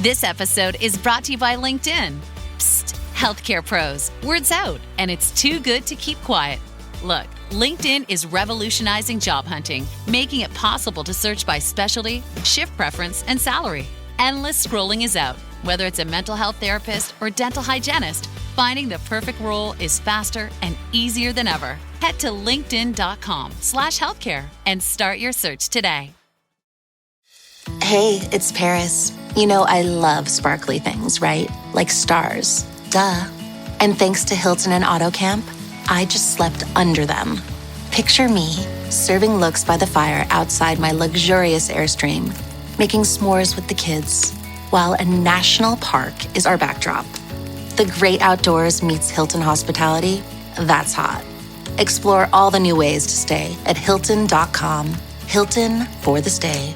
This episode is brought to you by LinkedIn. Psst, healthcare pros, word's out, and it's too good to keep quiet. Look, LinkedIn is revolutionizing job hunting, making it possible to search by specialty, shift preference, and salary. Endless scrolling is out. Whether it's a mental health therapist or dental hygienist, finding the perfect role is faster and easier than ever. Head to linkedin.com/healthcare and start your search today. Hey, it's Paris. You know I love sparkly things, right? Like stars. Duh. And thanks to Hilton and AutoCamp, I just slept under them. Picture me, serving looks by the fire outside my luxurious Airstream, making s'mores with the kids, while a national park is our backdrop. The great outdoors meets Hilton hospitality. That's hot. Explore all the new ways to stay at Hilton.com. Hilton for the stay.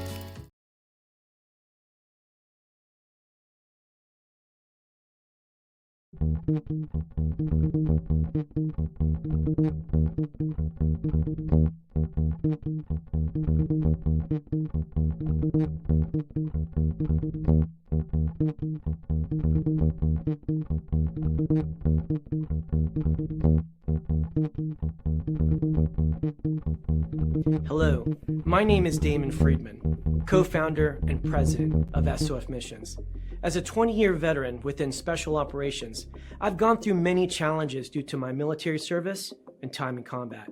Hello, my name is Damon Friedman, co-founder and president of SOF Missions. As a 20-year veteran within Special Operations, I've gone through many challenges due to my military service and time in combat.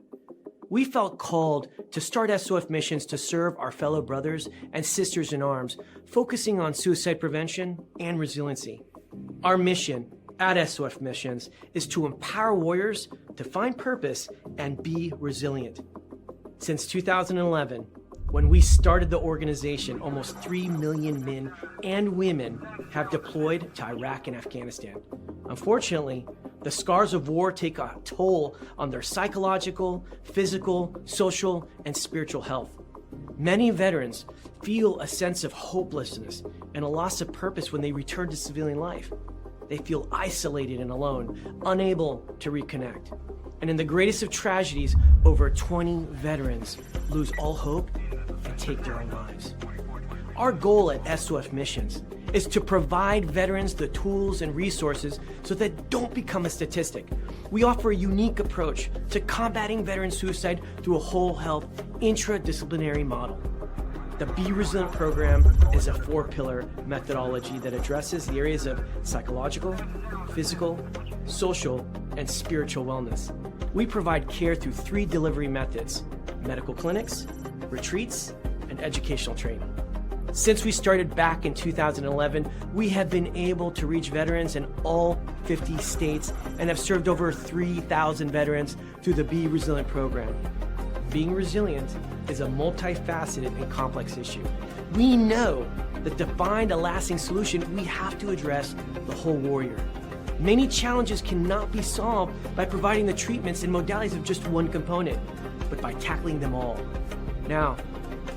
We felt called to start SOF Missions to serve our fellow brothers and sisters in arms, focusing on suicide prevention and resiliency. Our mission at SOF Missions is to empower warriors to find purpose and be resilient. Since 2011, when we started the organization, almost 3 million men and women have deployed to Iraq and Afghanistan. Unfortunately, the scars of war take a toll on their psychological, physical, social, and spiritual health. Many veterans feel a sense of hopelessness and a loss of purpose when they return to civilian life. They feel isolated and alone, unable to reconnect. And in the greatest of tragedies, over 20 veterans lose all hope and take their own lives. Our goal at SOF Missions is to provide veterans the tools and resources so that they don't become a statistic. We offer a unique approach to combating veteran suicide through a whole health intradisciplinary model. The Be Resilient program is a 4-pillar methodology that addresses the areas of psychological, physical, social, and spiritual wellness. We provide care through 3 delivery methods: medical clinics, retreats, and educational training. Since we started back in 2011, we have been able to reach veterans in all 50 states and have served over 3,000 veterans through the Be Resilient program. Being resilient is a multifaceted and complex issue. We know that to find a lasting solution, we have to address the whole warrior. Many challenges cannot be solved by providing the treatments and modalities of just one component, but by tackling them all. Now,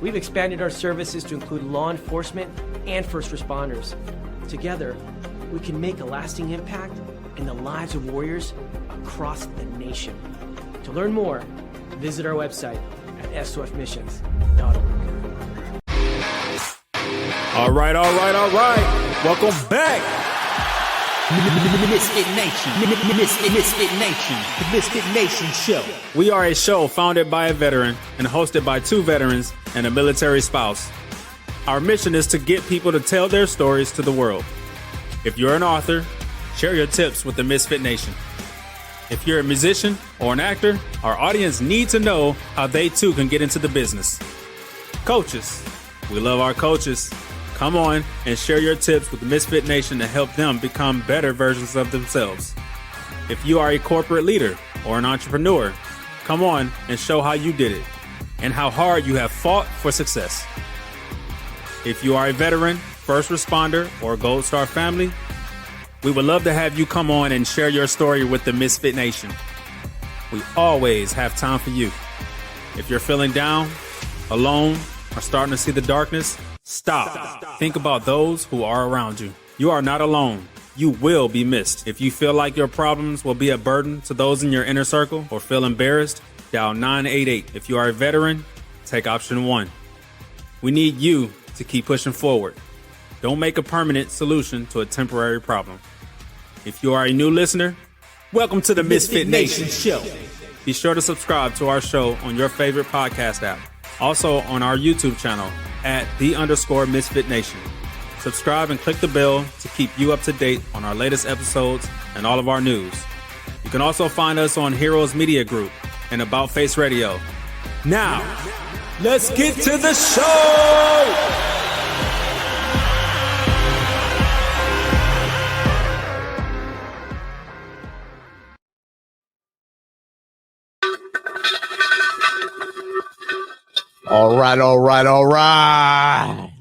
we've expanded our services to include law enforcement and first responders. Together, we can make a lasting impact in the lives of warriors across the nation. To learn more, visit our website at sofmissions.org. All right. Welcome back. Misfit Nation. Misfit Nation. The Misfit Nation Show. We are a show founded by a veteran and hosted by 2 veterans and a military spouse. Our mission is to get people to tell their stories to the world. If you're an author, share your tips with the Misfit Nation. If you're a musician or an actor, our audience needs to know how they too can get into the business. Coaches, we love our coaches. Come on and share your tips with the Misfit Nation to help them become better versions of themselves. If you are a corporate leader or an entrepreneur, come on and show how you did it and how hard you have fought for success. If you are a veteran, first responder, or Gold Star family, we would love to have you come on and share your story with the Misfit Nation. We always have time for you. If you're feeling down, alone, or starting to see the darkness, stop. Think about those who are around you. You are not alone. You will be missed. If you feel like your problems will be a burden to those in your inner circle or feel embarrassed, dial 988. If you are a veteran, take option 1. We need you to keep pushing forward. Don't make a permanent solution to a temporary problem. If you are a new listener, welcome to the MisFitNation Show. Be sure to subscribe to our show on your favorite podcast app. Also on our YouTube channel at @_MisFitNation. Subscribe and click the bell to keep you up to date on our latest episodes and all of our news. You can also find us on Heroes Media Group and About Face Radio. Now, let's get to the show! All right.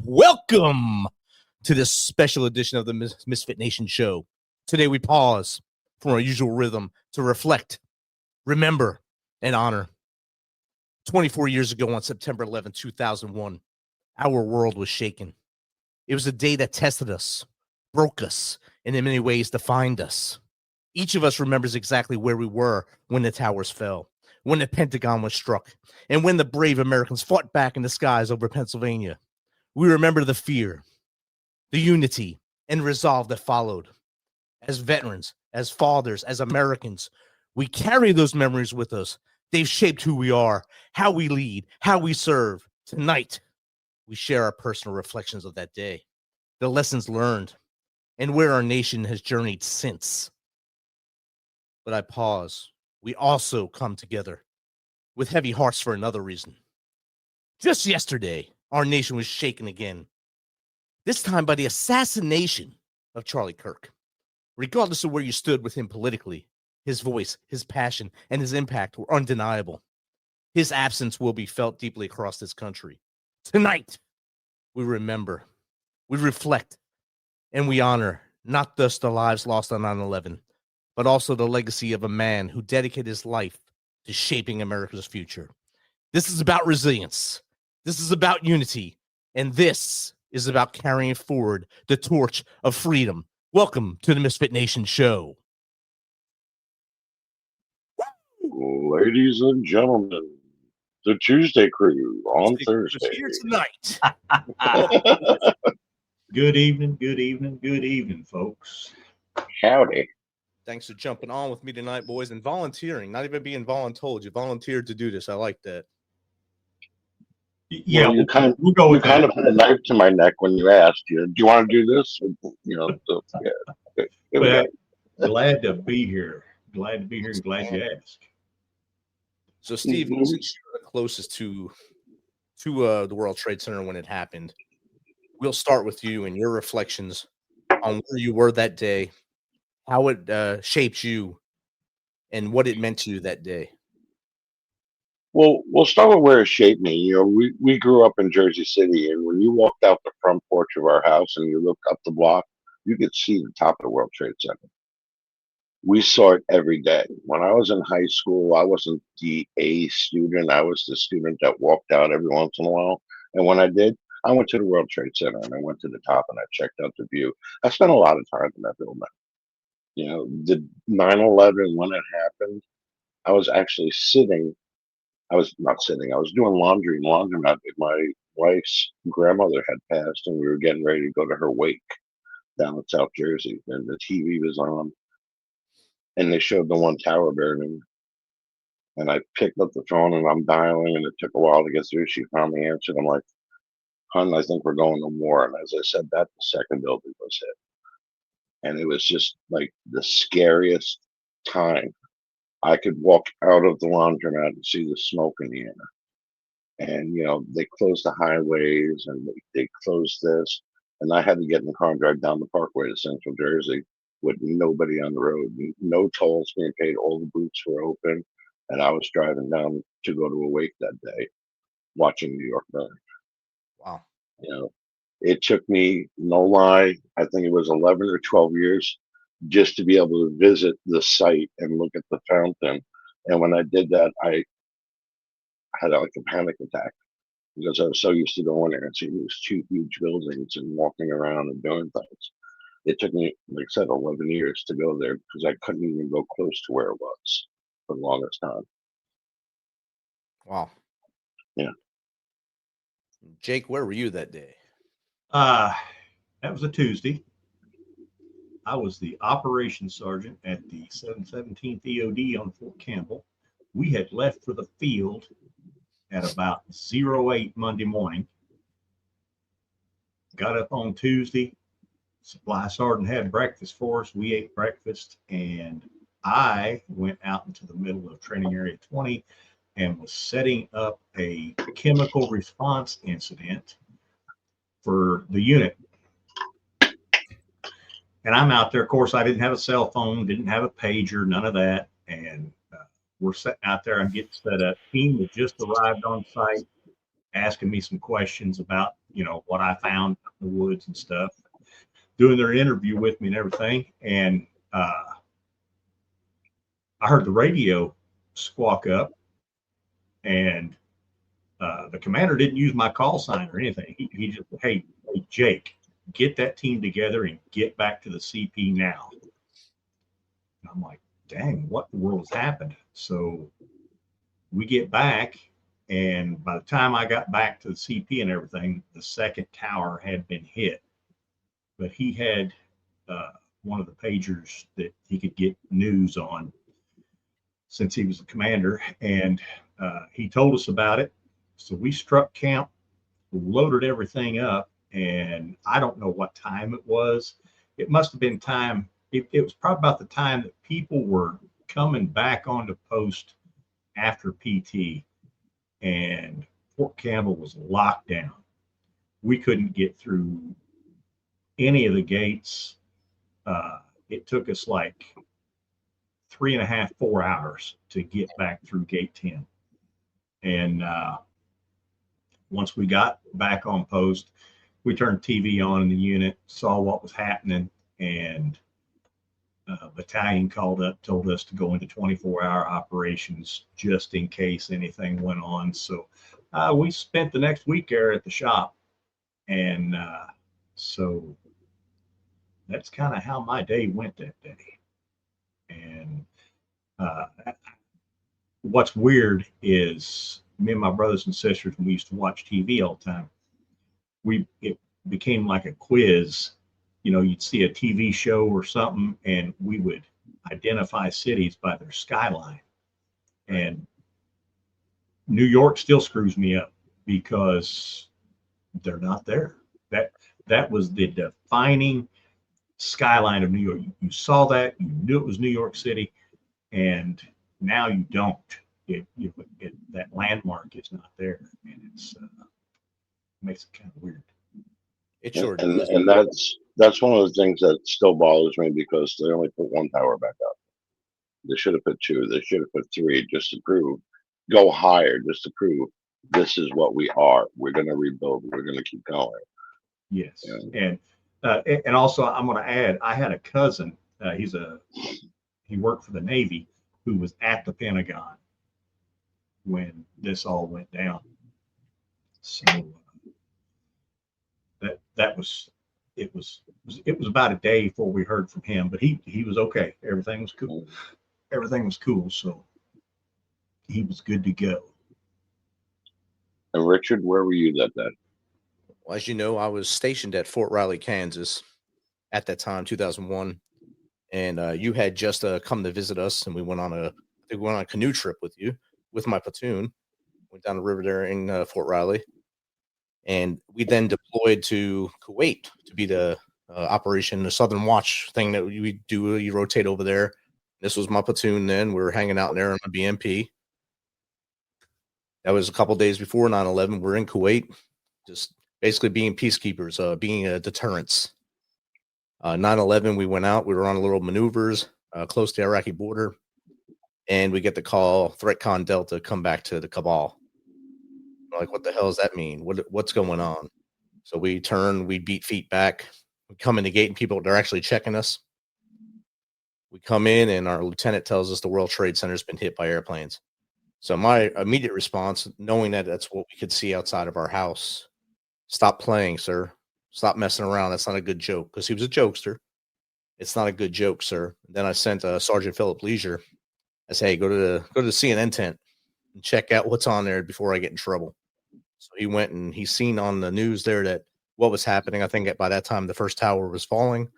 Welcome to this special edition of the MisFitNation Show. Today we pause from our usual rhythm to reflect, remember, and honor. 24 years ago on September 11, 2001, our world was shaken. It was a day that tested us, broke us, and in many ways defined us. Each of us remembers exactly where we were when the towers fell, when the Pentagon was struck, and when the brave Americans fought back in the skies over Pennsylvania. We remember the fear, the unity, and resolve that followed. As veterans, as fathers, as Americans, we carry those memories with us. They've shaped who we are, how we lead, how we serve. Tonight, we share our personal reflections of that day, the lessons learned, and where our nation has journeyed since. But I pause. We also come together with heavy hearts for another reason. Just yesterday, our nation was shaken again, this time by the assassination of Charlie Kirk. Regardless of where you stood with him politically, his voice, his passion, and his impact were undeniable. His absence will be felt deeply across this country. Tonight, we remember, we reflect, and we honor not just the lives lost on 9/11, but also the legacy of a man who dedicated his life to shaping America's future. This is about resilience. This is about unity. And this is about carrying forward the torch of freedom. Welcome to the MisFitNation Show. Ladies and gentlemen, the Tuesday crew on Thursday. Here tonight. Good evening, folks. Howdy. Thanks for jumping on with me tonight, boys, and volunteering. Not even being voluntold. You volunteered to do this. I like that. Yeah, well, we'll go with kind of had a knife to my neck when you asked. Do you want to do this? Well, glad to be here. Glad to be here and glad you asked. So, Steve, since you're the closest to the World Trade Center when it happened, we'll start with you and your reflections on where you were that day, how it shaped you, and what it meant to you that day. Well, we'll start with where it shaped me. We grew up in Jersey City, and when you walked out the front porch of our house and you looked up the block, you could see the top of the World Trade Center. We saw it every day. When I was in high school, I wasn't the A student. I was the student that walked out every once in a while. And when I did, I went to the World Trade Center and I went to the top and I checked out the view. I spent a lot of time in that building. The 9/11, when it happened, I was actually sitting. I was not sitting. I was doing laundry in the laundromat. My wife's grandmother had passed and we were getting ready to go to her wake down in South Jersey. And the TV was on. And they showed the one tower burning. And I picked up the phone and I'm dialing, and it took a while to get through. She finally answered. I'm like, "Hun, I think we're going to war." And as I said that, the second building was hit. And it was just like the scariest time. I could walk out of the laundromat and see the smoke in the air. And, they closed the highways and they closed this. And I had to get in the car and drive down the parkway to Central Jersey with nobody on the road, no tolls being paid. All the booths were open. And I was driving down to go to a wake that day, watching New York burn. Wow. It took me, no lie, I think it was 11 or 12 years just to be able to visit the site and look at the fountain. And when I did that, I had like a panic attack because I was so used to going there and seeing these two huge buildings and walking around and doing things. It took me, like I said, 11 years to go there because I couldn't even go close to where it was for the longest time. Wow. Yeah. Jake, where were you that day? That was a Tuesday. I was the operations sergeant at the 717th EOD on Fort Campbell. We had left for the field at about 08 Monday morning. Got up on Tuesday. Supply sergeant had breakfast for us. We ate breakfast, and I went out into the middle of Training Area 20 and was setting up a chemical response incident for the unit. And I'm out there. Of course, I didn't have a cell phone, didn't have a pager, none of that. And we're sitting out there. I'm getting set up. Team had just arrived on site, asking me some questions about, what I found in the woods and stuff, doing their interview with me and everything. And I heard the radio squawk up, and the commander didn't use my call sign or anything. He just, hey, Jake, get that team together and get back to the CP now. And I'm like, dang, what the world has happened? So we get back, and by the time I got back to the CP and everything, the second tower had been hit. But he had one of the pagers that he could get news on since he was the commander, and he told us about it. So we struck camp, loaded everything up, and I don't know what time it was. It must have been time. It was probably about the time that people were coming back onto post after PT, and Fort Campbell was locked down. We couldn't get through any of the gates. It took us like 3.5, 4 hours to get back through gate 10. And once we got back on post, we turned TV on in the unit, saw what was happening, and battalion called up, told us to go into 24-hour operations just in case anything went on. So we spent the next week there at the shop. And so that's kind of how my day went that day. And what's weird is me and my brothers and sisters, when we used to watch TV all the time, it became like a quiz. You'd see a TV show or something, and we would identify cities by their skyline. And New York still screws me up because they're not there. That was the defining skyline of New York. You saw that, you knew it was New York City, and now you don't. That landmark is not there, and it makes it kind of weird. It sure and, does. and that's one of the things that still bothers me, because they only put one tower back up. They should have put 2. They should have put 3 just to prove, go higher just to prove this is what we are. We're going to rebuild. We're going to keep going. Yes. Yeah. And also I'm going to add, I had a cousin, he worked for the Navy, who was at the Pentagon when this all went down. So it was about a day before we heard from him, but he was okay. Everything was cool. So he was good to go. And Richard, where were you that day? Well, as you know, I was stationed at Fort Riley, Kansas at that time, 2001. And you had just come to visit us, and we went on a canoe trip with you, with my platoon. Went down the river there in Fort Riley. And we then deployed to Kuwait to be the operation, the Southern Watch thing that we do. You rotate over there. This was my platoon then. We were hanging out there on a BMP. That was a couple days before 9/11. We're in Kuwait, just basically being peacekeepers, being a deterrence. 9/11, we went out. We were on a little maneuvers close to the Iraqi border. And we get the call, ThreatCon Delta, come back to the Cabal. We're like, what the hell does that mean? What's going on? So we turn, we beat feet back. We come in the gate, and people, they're actually checking us. We come in, and our lieutenant tells us the World Trade Center has been hit by airplanes. So my immediate response, knowing that that's what we could see outside of our house, stop playing, sir. Stop messing around. That's not a good joke. Because he was a jokester. It's not a good joke, sir. Then I sent Sergeant Philip Leisure. I said, hey, go to the CNN tent and check out what's on there before I get in trouble. So he went, and he's seen on the news there that what was happening. I think by that time, the first tower was falling.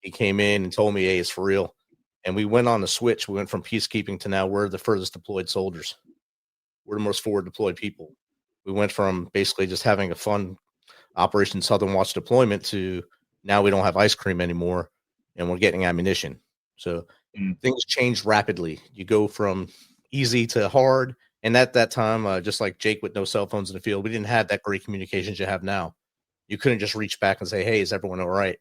He came in and told me, hey, it's for real. And we went on the switch. We went from peacekeeping to now we're the furthest deployed soldiers. We're the most forward deployed people. We went from basically just having a fun Operation Southern Watch deployment to now we don't have ice cream anymore and we're getting ammunition. So things changed rapidly. You go from easy to hard. And at that time, just like Jake with no cell phones in the field, we didn't have that great communications you have now. You couldn't just reach back and say, hey, is everyone all right?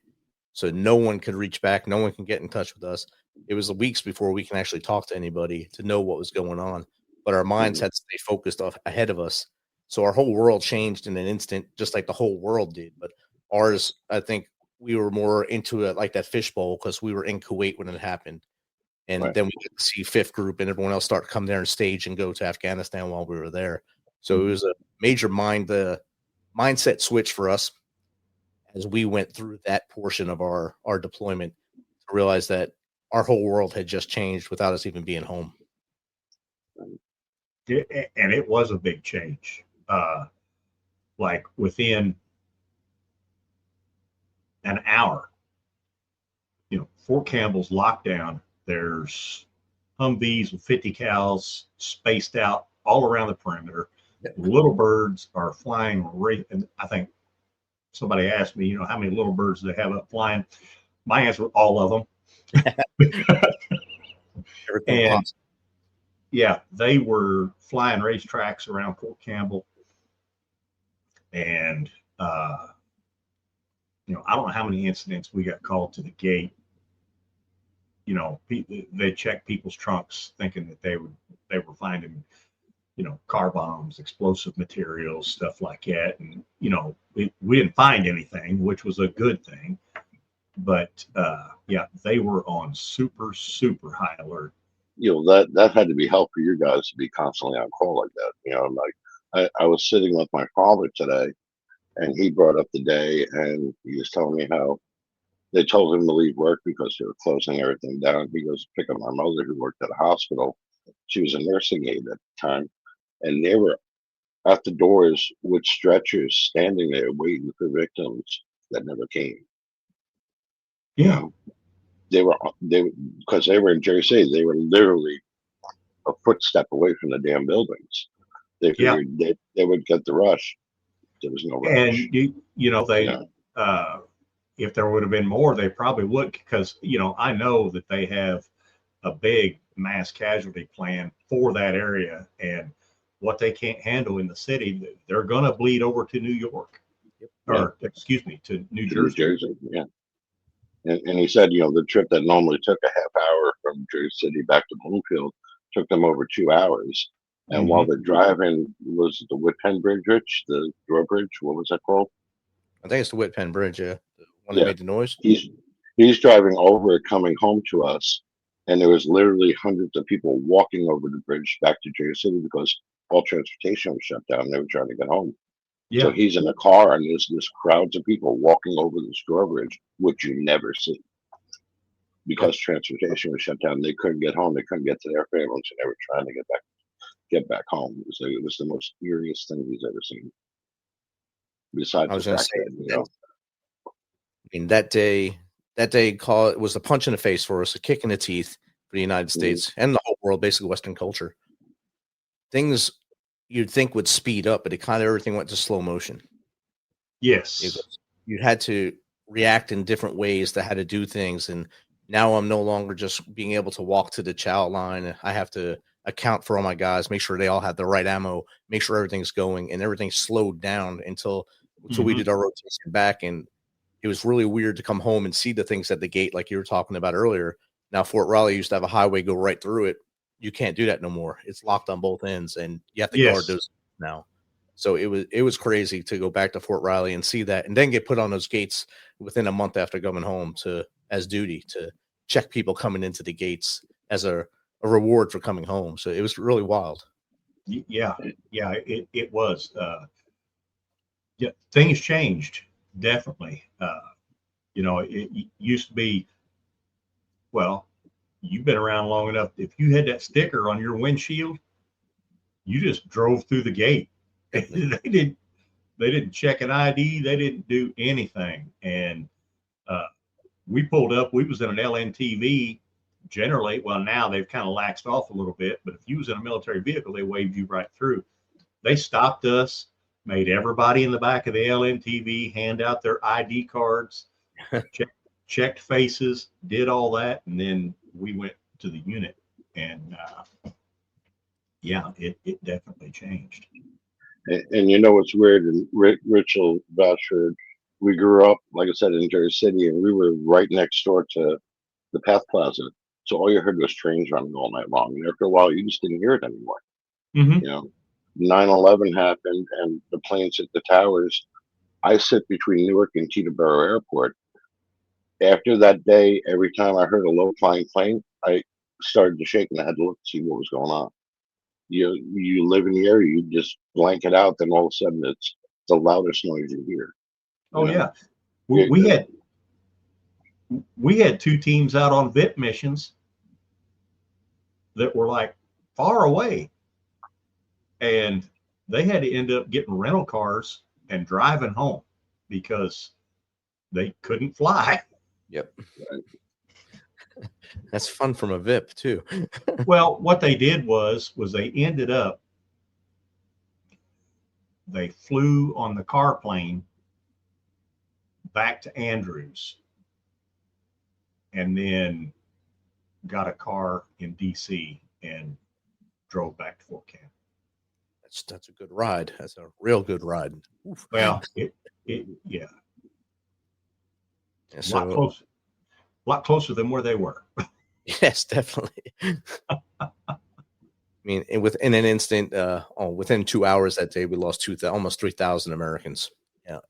So no one could reach back. No one can get in touch with us. It was weeks before we can actually talk to anybody to know what was going on. But our minds had to stay focused ahead of us. So our whole world changed in an instant, just like the whole world did. But ours, I think we were more into it like that fishbowl because we were in Kuwait when it happened. And then we got to see Fifth Group and everyone else start to come there and stage and go to Afghanistan while we were there. So it was a major mindset switch for us as we went through that portion of our deployment to realize that our whole world had just changed without us even being home. And it was a big change. Like within an hour, Fort Campbell's locked down. There's Humvees with 50 cals spaced out all around the perimeter. Little birds are flying. And I think somebody asked me, how many little birds do they have up flying? My answer, all of them. And yeah, they were flying racetracks around Fort Campbell. And, I don't know how many incidents we got called to the gate. They checked people's trunks thinking that they were finding, car bombs, explosive materials, stuff like that. And, we didn't find anything, which was a good thing. But, they were on super, super high alert. That had to be hell for you guys to be constantly on call like that. I was sitting with my father today and he brought up the day and he was telling me how they told him to leave work because they were closing everything down. He goes to pick up my mother who worked at a hospital. She was a nursing aide at the time. And they were at the doors with stretchers standing there waiting for victims that never came. Yeah. They because they were in Jersey, they were literally a footstep away from the damn buildings. They figured they would get the rush. There was no rush. And if there would have been more, they probably would, because I know that they have a big mass casualty plan for that area, and what they can't handle in the city, they're going to bleed over to New York, or excuse me, to New Jersey. Yeah. And he said, the trip that normally took a half hour from Jersey City back to Bloomfield took them over 2 hours. And while they're driving, was the Whitpen Bridge, Rich, the drawbridge? What was that called? I think it's the Whitpen Bridge, yeah. The one that made the noise. He's driving over it, coming home to us, and there was literally hundreds of people walking over the bridge back to Jersey City because all transportation was shut down. They were trying to get home. Yeah. So he's in a car, and there's crowds of people walking over this drawbridge, which you never see because transportation was shut down. They couldn't get home. They couldn't get to their families, and they were trying to get back home. It was the most eeriest thing he's ever seen. Besides, I was going to say, that day it was a punch in the face for us, a kick in the teeth for the United States and the whole world, basically Western culture. Things you'd think would speed up, but everything went to slow motion. Yes. You had to react in different ways to how to do things. And now I'm no longer just being able to walk to the chow line. I have to account for all my guys, make sure they all have the right ammo, make sure everything's going, and everything slowed down until we did our rotation back. And it was really weird to come home and see the things at the gate, like you were talking about earlier. Now, Fort Riley used to have a highway go right through it. You can't do that no more. It's locked on both ends, and you have to guard those now. So it was crazy to go back to Fort Riley and see that, and then get put on those gates within a month after coming home as duty to check people coming into the gates as a reward for coming home. So it was really wild. Yeah, it was. Things changed, definitely. It used to be, well, you've been around long enough. If you had that sticker on your windshield, you just drove through the gate. check an ID. They didn't do anything. And we pulled up. We was in an LNTV. Generally, well, now they've kind of laxed off a little bit. But if you was in a military vehicle, they waved you right through. They stopped us, made everybody in the back of the LNTV hand out their ID cards, checked faces, did all that, and then we went to the unit. And yeah, it definitely changed. And you know what's weird, and Rich will vouch for it. We grew up, like I said, in Jersey City, and we were right next door to the Path Plaza. So all you heard was trains running all night long. And after a while, you just didn't hear it anymore. Mm-hmm. You know, 9/11 happened, and the planes hit the towers. I sit between Newark and Teterboro Airport. After that day, every time I heard a low-flying plane, I started to shake, and I had to look to see what was going on. You live in the area, you just blank it out, then all of a sudden it's the loudest noise you hear. Oh yeah, we had two teams out on VIP missions that were like far away, and they had to end up getting rental cars and driving home because they couldn't fly. Yep. That's fun from a VIP too. Well, what they did was they ended up, they flew on the car plane back to Andrews and then got a car in DC and drove back to Fort Camp. That's a good ride. That's a real good ride. Oof. Well, yeah. So, a lot closer than where they were. Yes, definitely. I mean, within an instant, within 2 hours that day, we lost almost 3,000 Americans.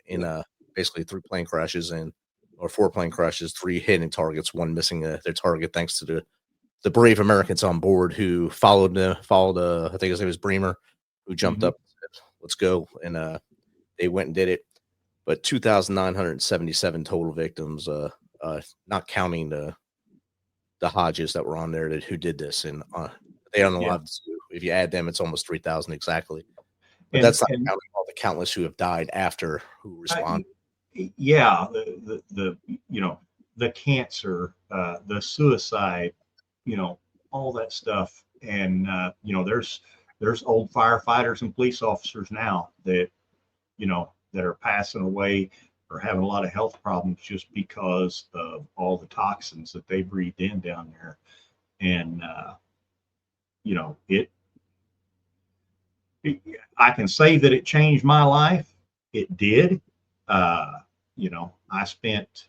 In basically 3 plane crashes or 4 plane crashes, 3 hitting targets, 1 missing their target, thanks to the brave Americans on board who followed. I think his name was Bremer, who jumped up and said, "Let's go," and they went and did it. But 2,977 total victims, not counting the Hodges that were on there who did this, and they unalived. If you add them, it's almost 3,000 exactly. But that's not counting all the countless who have died after who responded. Yeah, the cancer, the suicide, all that stuff, and there's old firefighters and police officers now that that are passing away or having a lot of health problems just because of all the toxins that they breathed in down there. And, I can say that it changed my life. It did. I spent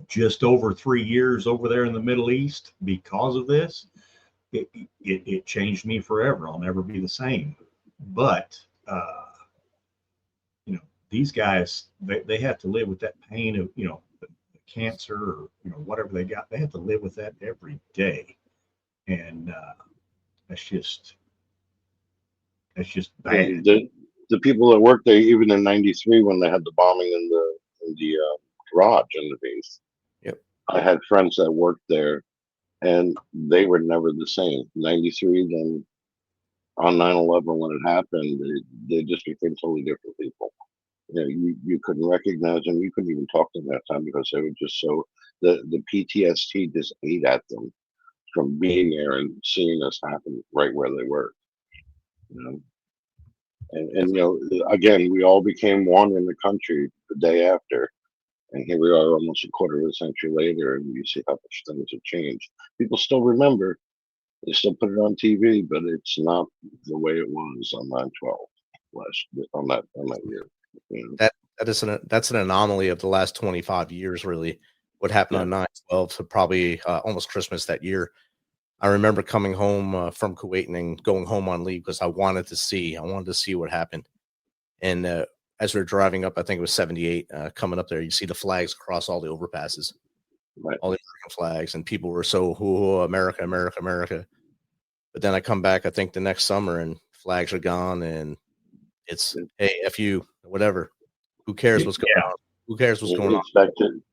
just over 3 years over there in the Middle East because of this. It changed me forever. I'll never be the same. But, these guys, they have to live with that pain of, the cancer or, whatever they got. They have to live with that every day. And that's just bad. The people that worked there, even in '93 when they had the bombing in the garage in the base. Yep. I had friends that worked there, and they were never the same. '93, then on 9/11 when it happened, they just became totally different people. You couldn't recognize them. You couldn't even talk to them that time because they were just so the PTSD just ate at them from being there and seeing this happen right where they were. And again, we all became one in the country the day after, and here we are almost a quarter of a century later, and you see how much things have changed. People still remember. They still put it on TV, but it's not the way it was on 9/12 on that year. That's an anomaly of the last 25 years, really. What happened on 9/12, so probably almost Christmas that year. I remember coming home from Kuwait and then going home on leave because I wanted to see what happened. And as we were driving up, I think it was 78, coming up there, you see the flags across all the overpasses, right? All the American flags, and people were so America, America, America. But then I come back, I think the next summer, and flags are gone, and it's hey, F you, whatever. Who cares what's going on? Who cares what's going on?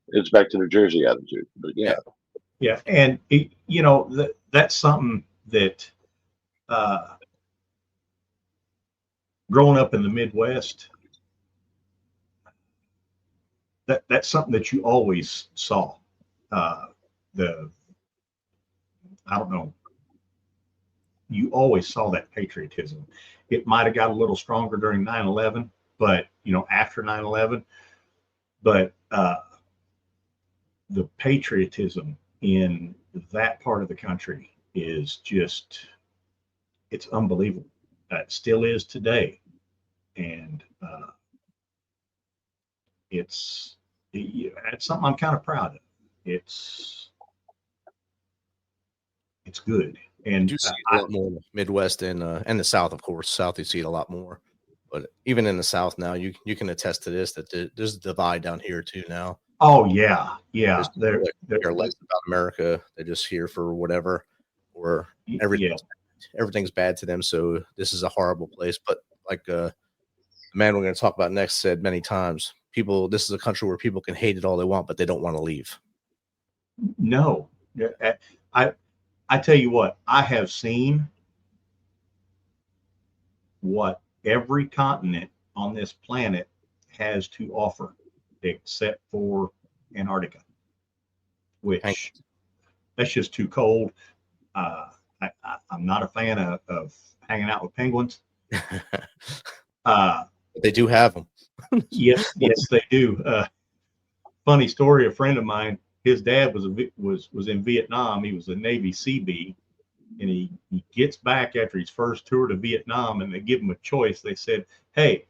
It's back to the Jersey attitude. But yeah, and that's something that growing up in the Midwest, that's something that you always saw. I don't know. You always saw that patriotism. It might have got a little stronger during 9/11, but after 9/11, but the patriotism in that part of the country is just, it's unbelievable. It still is today. And it's something I'm kind of proud of. It's good. And You see it a lot more in the Midwest and the South, of course. South, you see it a lot more. But even in the South now, you can attest to this, that there's a divide down here too now. Oh yeah. They're less about America. They're just here for whatever, or everything's bad to them. So this is a horrible place. But like the man we're going to talk about next said many times, this is a country where people can hate it all they want, but they don't want to leave. No, I tell you what, I have seen what every continent on this planet has to offer, except for Antarctica, which that's just too cold. I'm not a fan of hanging out with penguins. They do have them. Yes, they do. Funny story, a friend of mine, his dad was in Vietnam. He was a Navy CB, and he gets back after his first tour to Vietnam, and they give him a choice. They said, "Hey,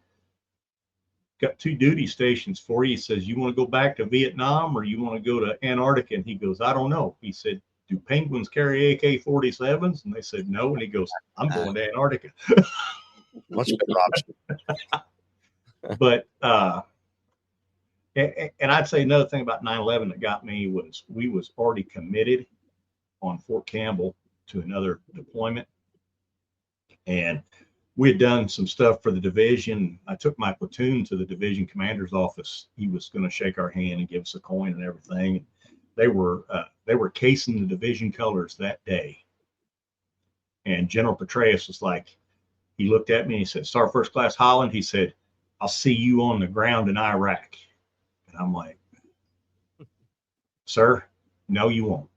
got 2 duty stations for you." He says, "You want to go back to Vietnam or you want to go to Antarctica?" And he goes, "I don't know." He said, "Do penguins carry AK-47s?" And they said, "No." And he goes, "I'm going to Antarctica." Much better option. But and I'd say another thing about 9/11 that got me was we was already committed on Fort Campbell to another deployment, and we had done some stuff for the division. I took my platoon to the division commander's office. He was going to shake our hand and give us a coin and everything. They were casing the division colors that day, and General Petraeus was like, he looked at me and he said, "Sergeant First Class Holland," he said, "I'll see you on the ground in Iraq." And I'm like, "Sir, no, you won't."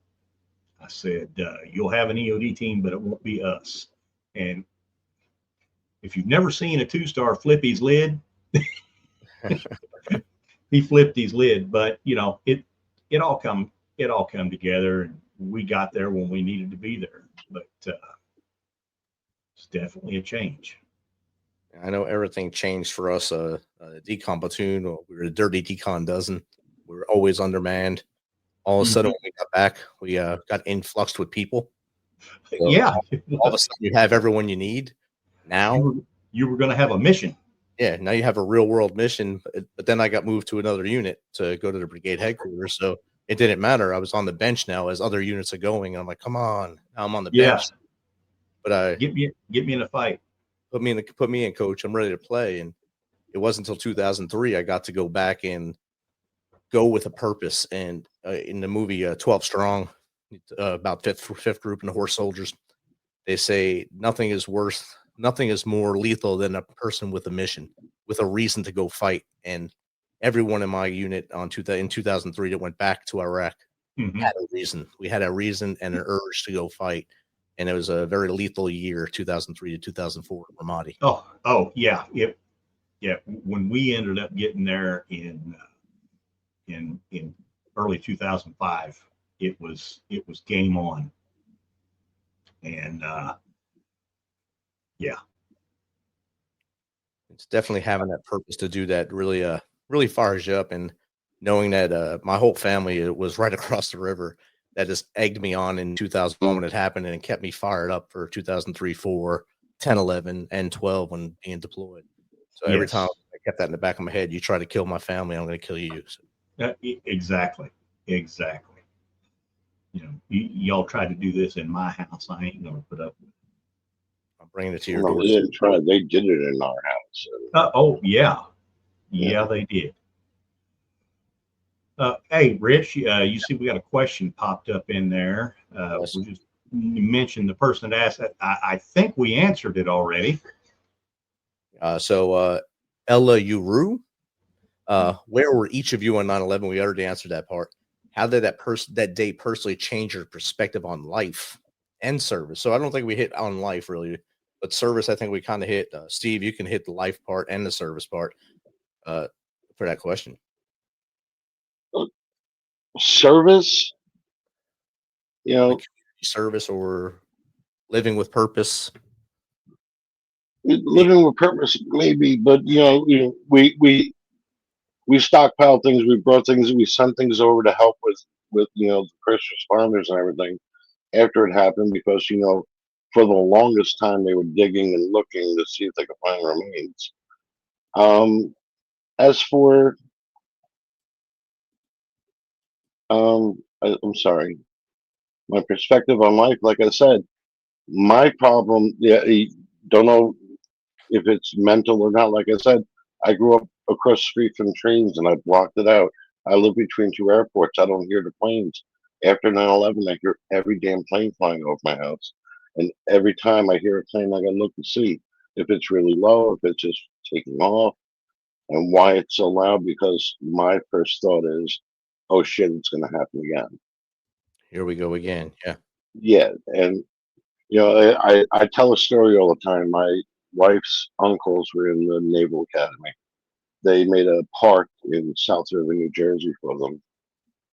I said, "You'll have an EOD team, but it won't be us." And if you've never seen a 2-star flip his lid, he flipped his lid. But it all come together, and we got there when we needed to be there. But it's definitely a change. I know everything changed for us. Decon platoon, we were a dirty decon dozen. We were always undermanned. All of a sudden, when we got back, we got influxed with people. So all of a sudden, you have everyone you need. Now you were going to have a mission. Yeah, now you have a real world mission. But then I got moved to another unit to go to the brigade headquarters. So it didn't matter. I was on the bench now as other units are going. And I'm like, come on, now I'm on the bench. But get me in a fight. Put me in, coach. I'm ready to play. And it wasn't until 2003 I got to go back and go with a purpose. And in the movie 12 Strong, about fifth group in the horse soldiers, they say nothing is more lethal than a person with a mission, with a reason to go fight. And everyone in my unit in 2003 that went back to Iraq had a reason. We had a reason and an urge to go fight. And it was a very lethal year, 2003 to 2004 in Ramadi. Oh, yeah. When we ended up getting there in early 2005, it was game on. And it's definitely having that purpose to do that really fires you up, and knowing that my whole family was right across the river. That just egged me on in 2001 when it happened, and it kept me fired up for 2003, 4, 10, 11, and 12 when being deployed. So every time I kept that in the back of my head, you try to kill my family, I'm going to kill you. So. Exactly. Y'all tried to do this in my house. I ain't going to put up with it. I'm bringing it to your door. They didn't try. They did it in our house. Yeah, they did. Hey, Rich, you see we got a question popped up in there. You mentioned the person that asked that. I think we answered it already. So Ella Uru Where were each of you on 9/11? We already answered that part. How did that day personally change your perspective on life and service? So I don't think we hit on life really, but service, I think we kind of hit. Steve, you can hit the life part and the service part for that question. Service, Like service or living with purpose. living with purpose, maybe, but we stockpile things, we brought things, we sent things over to help with the first responders and everything after it happened, because for the longest time they were digging and looking to see if they could find remains. As for I'm sorry, my perspective on life, like I said, my problem, don't know if it's mental or not. Like I said, I grew up across the street from trains and I blocked it out. I live between two airports. I don't hear the planes. After 9/11, I hear every damn plane flying over my house. And every time I hear a plane, I gotta look to see if it's really low, if it's just taking off, and why it's so loud. Because my first thought is, oh shit, it's gonna happen again. Here we go again. Yeah. Yeah, and I tell a story all the time. My wife's uncles were in the Naval Academy. They made a park in South River, New Jersey for them.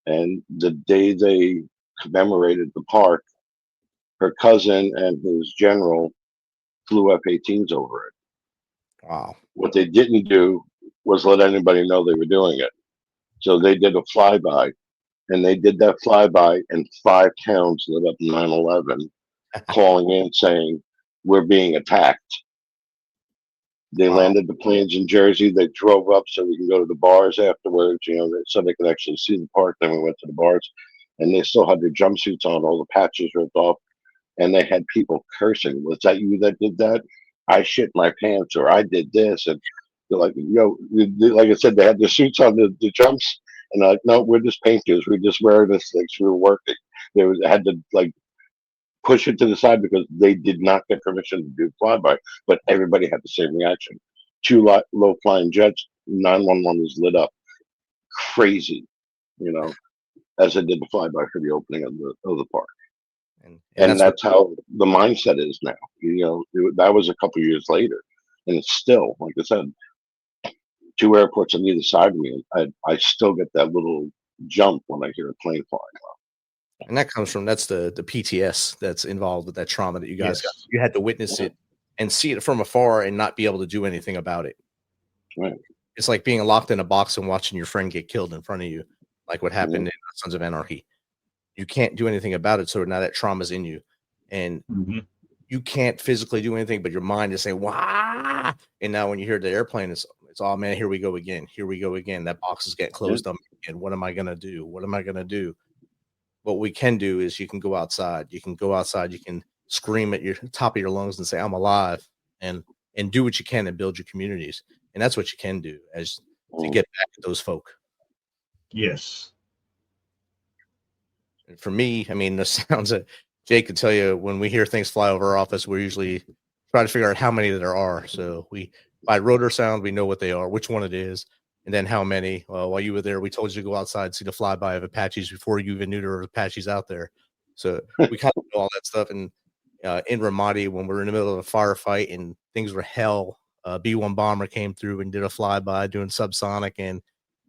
And the day they commemorated the park, her cousin and his general flew F-18s over it. Wow. What they didn't do was let anybody know they were doing it. So they did a flyby, and they did that flyby, and 5 towns lit up 9/11, calling in saying, we're being attacked. They landed the planes in Jersey. They drove up so we can go to the bars afterwards, so they could actually see the park. Then we went to the bars, and they still had their jumpsuits on, all the patches ripped off, and they had people cursing. Was that you that did that? I shit my pants, or I did this. And they're like, like I said, they had their suits on, the jumps, and like, no, we're just painters. We just wear this things. We were working. They had to push it to the side because they did not get permission to do flyby, but everybody had the same reaction. 2 low flying jets, 911 was lit up, crazy, as they did the flyby for the opening of the park. And that's how the mindset is now. That was a couple years later, and it's still, like I said, 2 airports on either side of me. I still get that little jump when I hear a plane flying around. And that comes from, that's the PTS that's involved with that trauma that you guys got. You had to witness it and see it from afar and not be able to do anything about it. Right. It's like being locked in a box and watching your friend get killed in front of you, like what happened in Sons of Anarchy. You can't do anything about it. So now that trauma's in you, and you can't physically do anything, but your mind is saying, "Wah!" And now when you hear the airplane, it's oh man, here we go again. Here we go again. That box is getting closed on me again. What am I gonna do? What am I gonna do? What we can do is you can go outside. You can go outside. You can scream at your top of your lungs and say, "I'm alive," and do what you can and build your communities. And that's what you can do as to get back at those folk. Yes. And for me, I mean, the sounds that Jake could tell you, when we hear things fly over our office, we usually try to figure out how many there are. So by rotor sound, we know what they are, which one it is. And then how many? While you were there, we told you to go outside, see the flyby of Apaches before you even knew there were Apaches out there. So we kind of know all that stuff. And in Ramadi, when we were in the middle of a firefight and things were hell, B-1 bomber came through and did a flyby doing subsonic. And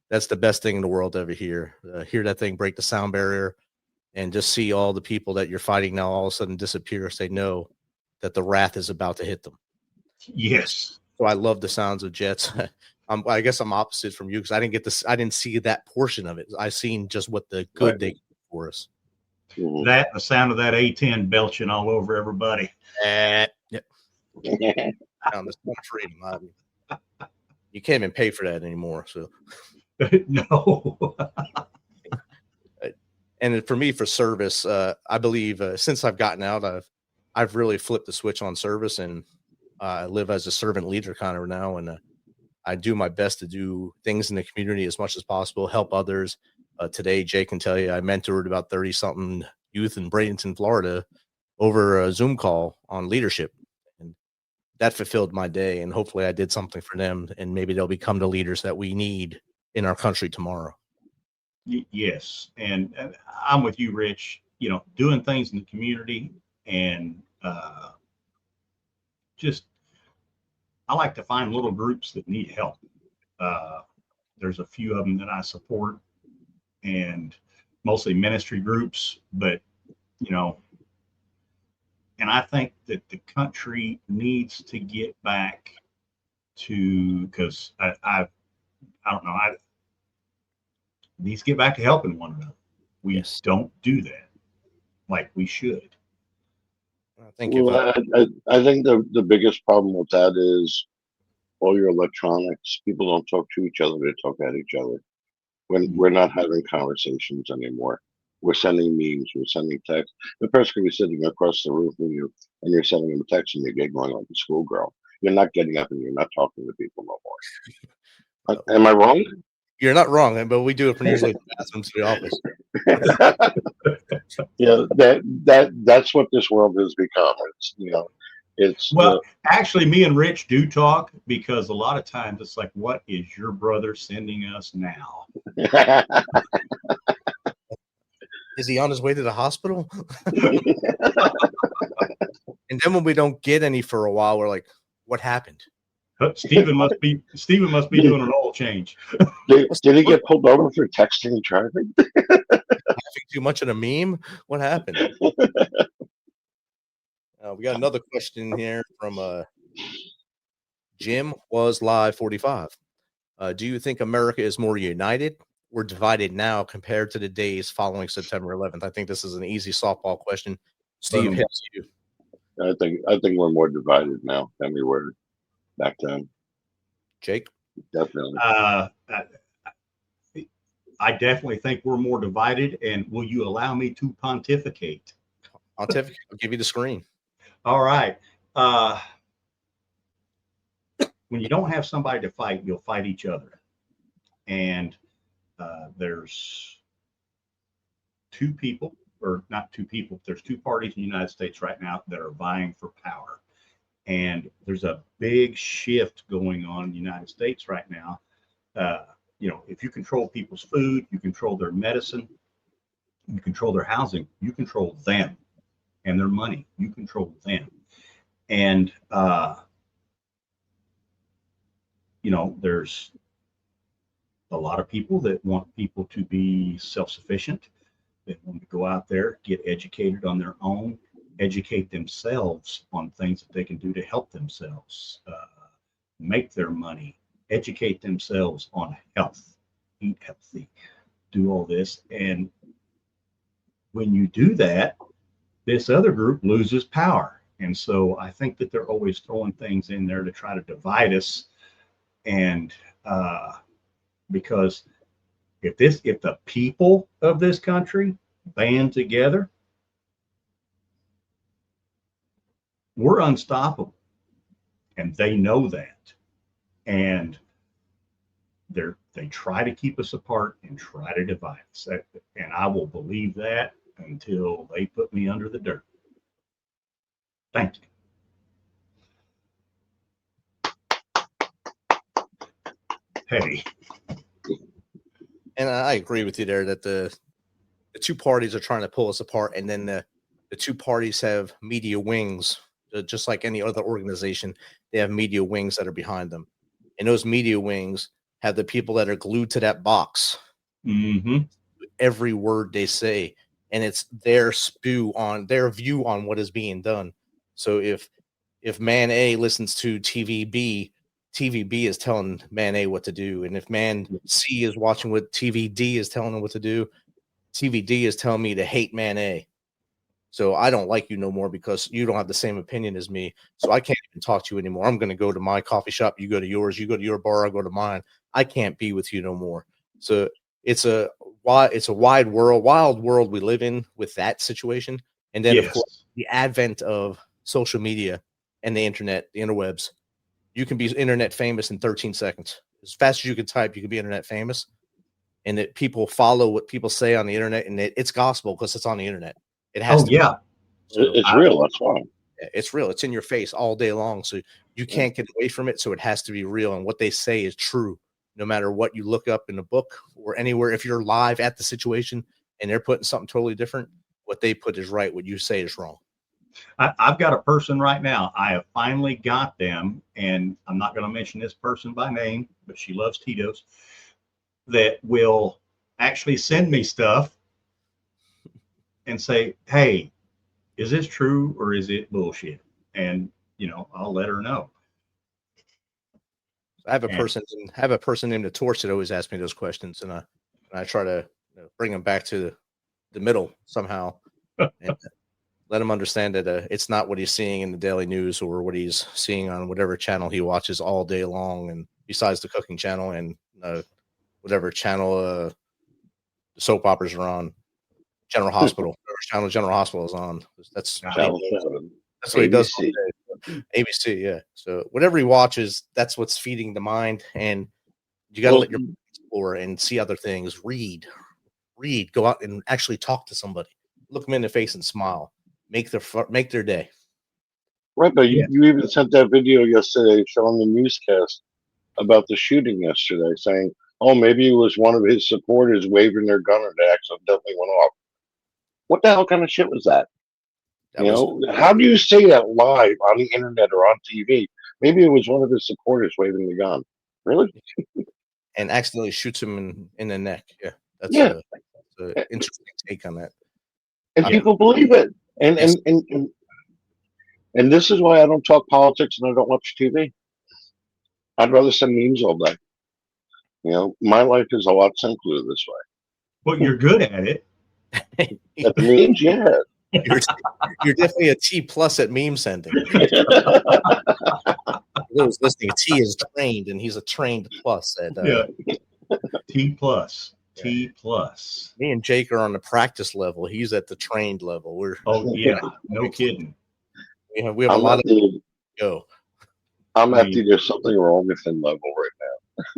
that's the best thing in the world to ever hear. Hear that thing break the sound barrier and just see all the people that you're fighting now all of a sudden disappear. Say no, that the wrath is about to hit them. Yes. So I love the sounds of jets. I guess I'm opposite from you because I didn't see that portion of it. I seen just what the good they did for us. That, the sound of that A-10 belching all over everybody. Yep. Found this one freedom. You can't even pay for that anymore. So no. And for me, for service, I believe since I've gotten out, I've really flipped the switch on service, and I live as a servant leader kind of now, and I do my best to do things in the community as much as possible, help others. Today, Jay can tell you, I mentored about 30-something youth in Bradenton, Florida, over a Zoom call on leadership. And that fulfilled my day. And hopefully I did something for them, and maybe they'll become the leaders that we need in our country tomorrow. Yes, and I'm with you, Rich. Doing things in the community, and just I like to find little groups that need help. There's a few of them that I support, and mostly ministry groups, but and I think that the country needs to get back to, because I don't know, needs to get back to helping one another. We don't do that like we should. I think I think the biggest problem with that is all your electronics. People don't talk to each other; they talk at each other. When we're not having conversations anymore, we're sending memes, we're sending texts. The person can be sitting across the room from you, and you're sending them a text, and you're giggling like a schoolgirl. You're not getting up and you're not talking to people no more. Am I wrong? You're not wrong, but we do it from usually the bathroom to the office. Yeah, that's what this world has become. It's actually, me and Rich do talk, because a lot of times it's like, what is your brother sending us now? Is he on his way to the hospital? And then when we don't get any for a while, we're like, what happened? Stephen must be doing an oil change. Did he get pulled over for texting and driving? Having too much of a meme? What happened? We got another question here from Jim was live 45. Do you think America is more united or divided now compared to the days following September 11th? I think this is an easy softball question. Steve, hits you. I think we're more divided now than we were back then. Jake? Definitely. I definitely think we're more divided. And will you allow me to pontificate? I'll give you the screen. All right. When you don't have somebody to fight, you'll fight each other. And there's two people, or not two people, there's two parties in the United States right now that are vying for power. And there's a big shift going on in the United States right now. If you control people's food, you control their medicine, you control their housing, you control them and their money, you control them. And, there's a lot of people that want people to be self-sufficient, that want to go out there, get educated on their own, educate themselves on things that they can do to help themselves, make their money, educate themselves on health, eat healthy, do all this. And when you do that, this other group loses power. And so I think that they're always throwing things in there to try to divide us. And because if the people of this country band together, we're unstoppable, and they know that. And they try to keep us apart and try to divide us. And I will believe that until they put me under the dirt. Thank you. Hey. And I agree with you there that the two parties are trying to pull us apart, and then the two parties have media wings, just like any other organization. They have media wings that are behind them, and those media wings have the people that are glued to that box. Mm-hmm. Every word they say, and it's their view on what is being done. So if man A listens to TV B, TV B is telling man A what to do. And if man C is watching what TV D is telling him what to do, TV D is telling me to hate man A. So I don't like you no more because you don't have the same opinion as me. So I can't even talk to you anymore. I'm going to go to my coffee shop. You go to yours. You go to your bar. I go to mine. I can't be with you no more. So it's a wild world we live in with that situation. And then, of course, the advent of social media and the internet, the interwebs. You can be internet famous in 13 seconds. As fast as you can type, you can be internet famous. And that people follow what people say on the internet, and it's gospel because it's on the internet. It has to be. So it's real. That's fine. It's real. It's in your face all day long. So you can't get away from it. So it has to be real. And what they say is true. no matter what you look up in a book or anywhere, if you're live at the situation and they're putting something totally different, what they put is right. What you say is wrong. I've got a person right now. I have finally got them, and I'm not going to mention this person by name, but she loves Tito's, that will actually send me stuff and say, hey, is this true or is it bullshit? And, I'll let her know. I have a person named the Torch that always asks me those questions, and I try to bring them back to the middle somehow, and let him understand that it's not what he's seeing in the daily news or what he's seeing on whatever channel he watches all day long, and besides the cooking channel and whatever channel the soap operas are on, General Hospital, whatever channel General Hospital is on. That's what he does. ABC, yeah. So whatever he watches, that's what's feeding the mind, and you got to let your mind explore and see other things. Read, go out and actually talk to somebody. Look them in the face and smile. Make their day. Right, but you even sent that video yesterday showing the newscast about the shooting yesterday, saying, "Oh, maybe it was one of his supporters waving their gun and they accidentally went off." What the hell kind of shit was that? How do you say that live on the internet or on TV? Maybe it was one of his supporters waving the gun. Really? And accidentally shoots him in the neck. Yeah, that's an interesting take on that. And people believe it. And this is why I don't talk politics and I don't watch TV. I'd rather send memes all day. My life is a lot simpler this way. Well, you're good at it. At the memes, yeah. You're definitely a T+ at meme sending. Those listening, T is trained, and he's a trained plus at T+. T+. Me and Jake are on the practice level. He's at the trained level. No kidding. We have a lot of go. I'm at there's something wrong with him level right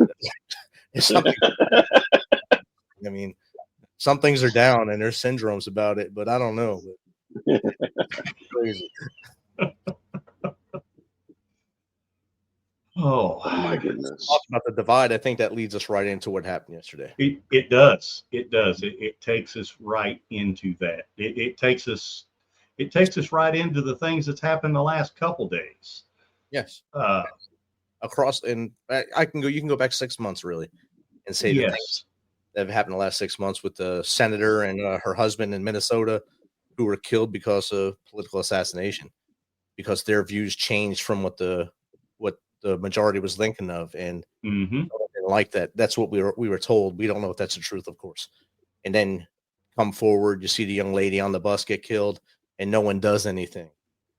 now. I mean, some things are down and there's syndromes about it, but I don't know. Crazy. Oh my goodness! Talk about the divide. I think that leads us right into what happened yesterday. It does. It takes us right into that. It takes us right into the things that's happened the last couple days. Yes. Across, and I can go. You can go back 6 months really, and say the things that have happened the last 6 months with the senator and her husband in Minnesota, who were killed because of political assassination, because their views changed from what the majority was thinking of, and didn't like that. That's what we were told. We don't know if that's the truth, of course. And then come forward, you see the young lady on the bus get killed, and no one does anything.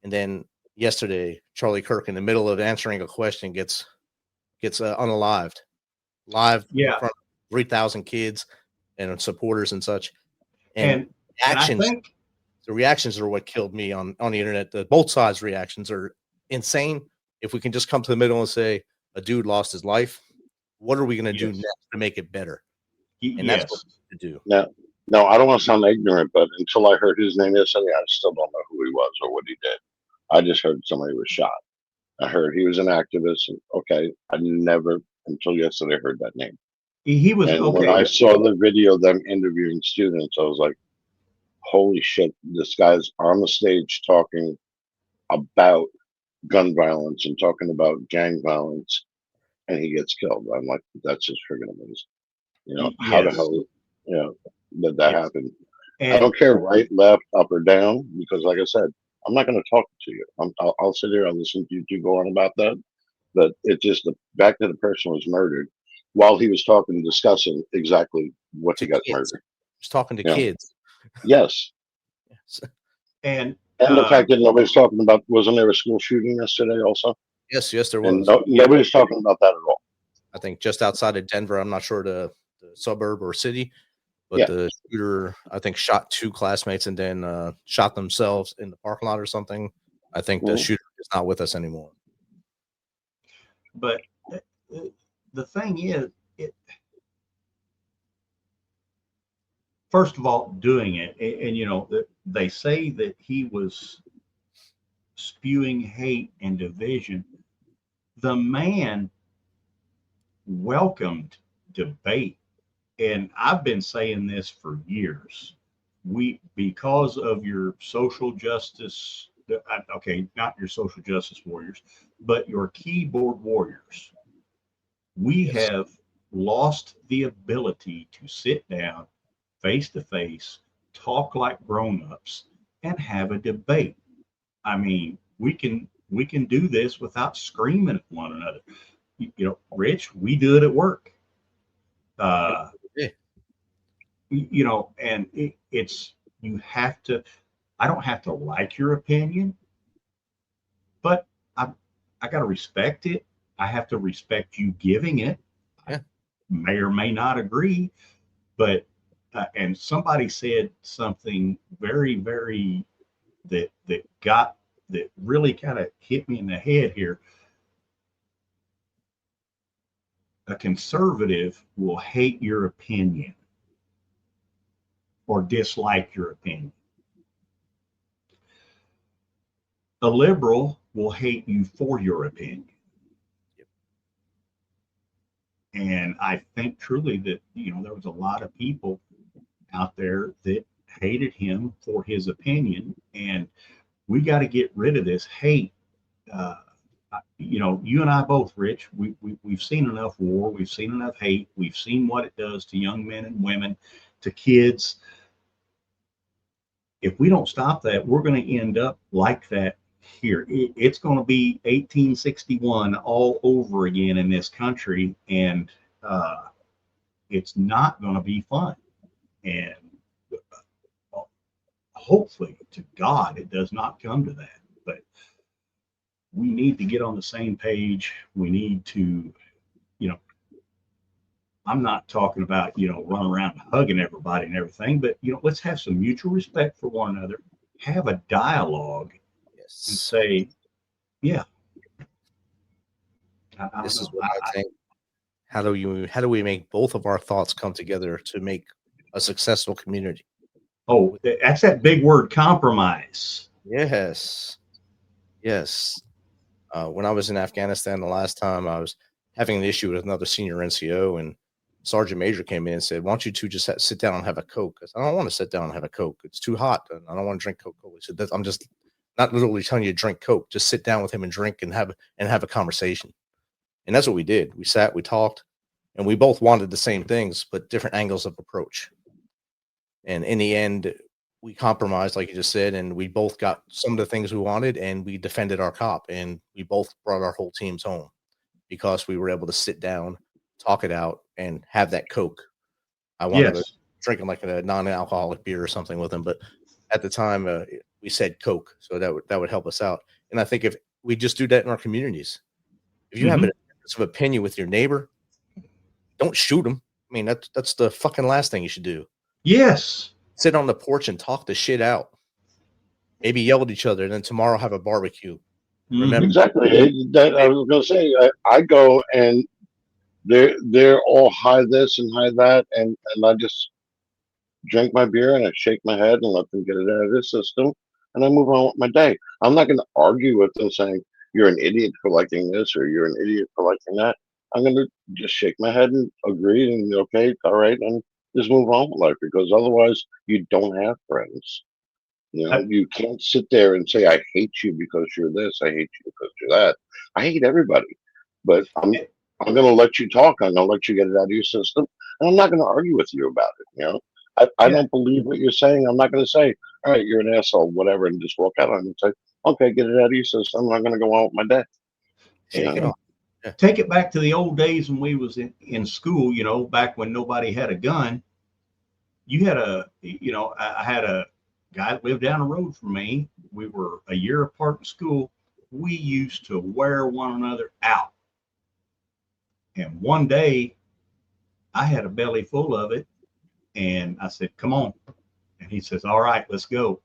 And then yesterday, Charlie Kirk, in the middle of answering a question, gets unalived, live in front of 3,000 kids and supporters and such. And the reactions are what killed me on the internet. Both sides' reactions are insane. If we can just come to the middle and say a dude lost his life, what are we going to do next to make it better? And that's what we do. No, I don't want to sound ignorant, but until I heard his name yesterday, I still don't know who he was or what he did. I just heard somebody was shot. I heard he was an activist. And, okay, I never until yesterday heard that name. He was When I saw the video of them interviewing students, I was like, holy shit, this guy's on the stage talking about gun violence and talking about gang violence, and he gets killed. I'm like, that's just friggin' amazing. How the hell, did that happen? And I don't care right, left, up, or down, because like I said, I'm not going to talk to you. I'll sit here and listen to you go on about that. But it's just the fact that the person was murdered while he was talking, discussing exactly what he got murdered. He's talking to kids. Yes. And the fact that nobody's talking about, wasn't there a school shooting yesterday also? Yes, there was. And nobody's talking about that at all. I think just outside of Denver, I'm not sure the suburb or city, but the shooter, I think, shot 2 classmates and then shot themselves in the parking lot or something. I think the shooter is not with us anymore. But the thing is, first of all, doing it, and they say that he was spewing hate and division. The man welcomed debate. And I've been saying this for years. Because of your social justice, okay, not your social justice warriors, but your keyboard warriors, we have lost the ability to sit down face to face, talk like grown-ups, and have a debate. I mean, we can do this without screaming at one another. Rich, we do it at work. And it's you have to. I don't have to like your opinion, but I got to respect it. I have to respect you giving it. Yeah. I may or may not agree, but and somebody said something very, very that really kind of hit me in the head here. A conservative will hate your opinion or dislike your opinion. A liberal will hate you for your opinion. And I think truly that, there was a lot of people out there that hated him for his opinion. And we got to get rid of this hate. You and I both, Rich, we've seen enough war. We've seen enough hate. We've seen what it does to young men and women, to kids. If we don't stop that, we're going to end up like that here. It's going to be 1861 all over again in this country, and it's not going to be fun. And hopefully, to God, it does not come to that. But we need to get on the same page. We need to, I'm not talking about, running around hugging everybody and everything, but, let's have some mutual respect for one another, have a dialogue, and say, yeah. This is what I think. How do we make both of our thoughts come together to make a successful community? Oh, that's that big word, compromise. Yes. When I was in Afghanistan the last time, I was having an issue with another senior NCO, and Sergeant Major came in and said, "Why don't you two just sit down and have a Coke?" I said, "I don't want to sit down and have a Coke. It's too hot, and I don't want to drink Coca-Cola." He said, "I'm just not literally telling you to drink Coke. Just sit down with him and drink and have a conversation." And that's what we did. We sat, we talked, and we both wanted the same things, but different angles of approach. And in the end, we compromised, like you just said, and we both got some of the things we wanted, and we defended our cop, and we both brought our whole teams home because we were able to sit down, talk it out, and have that Coke. I wanted to drink like a non-alcoholic beer or something with him, but at the time we said Coke, so that would help us out. And I think if we just do that in our communities, if you have a difference of opinion with your neighbor, don't shoot him. I mean, that's the fucking last thing you should do. Yes. Sit on the porch and talk the shit out. Maybe yell at each other, and then tomorrow have a barbecue. Remember, exactly. That I was going to say. I go and they're all high this and high that, and I just drink my beer and I shake my head and let them get it out of their system, and I move on with my day. I'm not going to argue with them saying you're an idiot for liking this or you're an idiot for liking that. I'm going to just shake my head and agree and okay, all right, and just move on with life, because otherwise you don't have friends. You can't sit there and say, I hate you because you're this, I hate you because you're that. I hate everybody, but I'm going to let you talk. I'm going to let you get it out of your system, and I'm not going to argue with you about it. I don't believe what you're saying. I'm not going to say, all right, you're an asshole, whatever, and just walk out on it and say, okay, get it out of your system. I'm not going to go on with my day. Take it back to the old days when we was in school, back when nobody had a gun. You had I had a guy that lived down the road from me. We were a year apart in school. We used to wear one another out. And one day I had a belly full of it, and I said, come on. And he says, all right, let's go.